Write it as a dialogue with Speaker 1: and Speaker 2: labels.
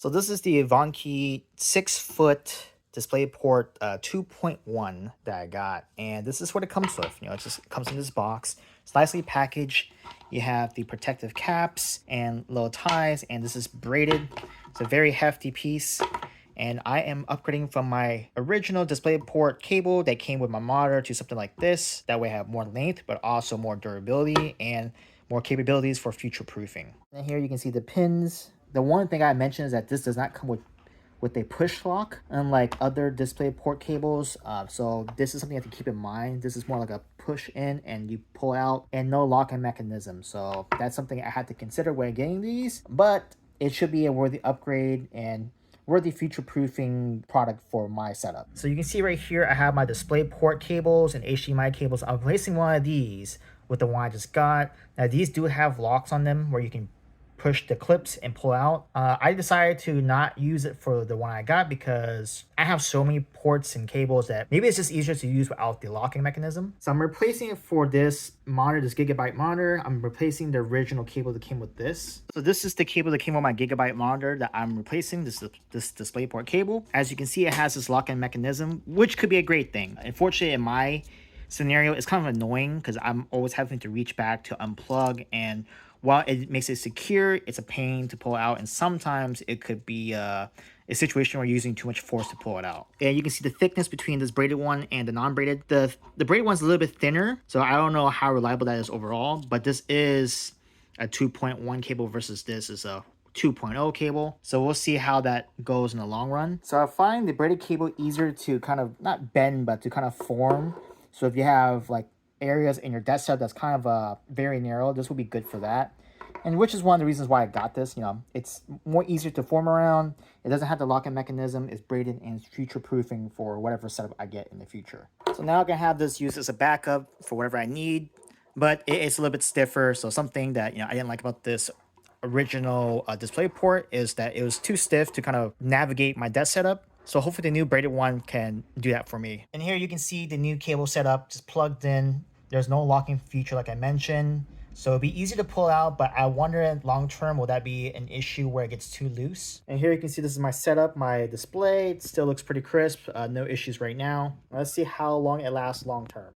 Speaker 1: So this is the IVANKY 6-foot DisplayPort 2.1 that I got, and this is what it comes with. It just comes in this box. It's nicely packaged. You have the protective caps and little ties, and this is braided. It's a very hefty piece, and I am upgrading from my original DisplayPort cable that came with my monitor to something like this. That way I have more length, but also more durability and more capabilities for future proofing. And here you can see the pins. The one thing I mentioned is that this does not come with a push lock, unlike other DisplayPort cables. So this is something you have to keep in mind. This is more like a push in and you pull out, and no locking mechanism. So that's something I had to consider when getting these, but it should be a worthy upgrade and worthy future-proofing product for my setup. So you can see right here, I have my DisplayPort cables and HDMI cables. I'm replacing one of these with the one I just got. Now these do have locks on them where you can push the clips and pull out. I decided to not use it for the one I got because I have so many ports and cables that maybe it's just easier to use without the locking mechanism. So I'm replacing it for this monitor, this Gigabyte monitor. I'm replacing the original cable that came with this. So this is the cable that came with my Gigabyte monitor that I'm replacing, this DisplayPort cable. As you can see, it has this locking mechanism, which could be a great thing. Unfortunately, in my scenario, it's kind of annoying because I'm always having to reach back to unplug, and while it makes it secure, it's a pain to pull out, and sometimes it could be a situation where you're using too much force to pull it out. And you can see the thickness between this braided one and the non-braided. The braided one's a little bit thinner, so I don't know how reliable that is overall, but this is a 2.1 cable versus this is a 2.0 cable. So we'll see how that goes in the long run. So I find the braided cable easier to kind of, not bend, but to kind of form. So if you have like areas in your desk setup that's kind of very narrow, this will be good for that. And which is one of the reasons why I got this. It's more easier to form around. It doesn't have the locking mechanism. It's braided and it's future proofing for whatever setup I get in the future. So now I can have this used as a backup for whatever I need, but it's a little bit stiffer. So something that I didn't like about this original DisplayPort is that it was too stiff to kind of navigate my desk setup. So hopefully the new braided one can do that for me. And here you can see the new cable setup just plugged in. There's no locking feature like I mentioned. So it'd be easy to pull out, but I wonder long term, will that be an issue where it gets too loose? And here you can see this is my setup, my display. It still looks pretty crisp, no issues right now. Let's see how long it lasts long term.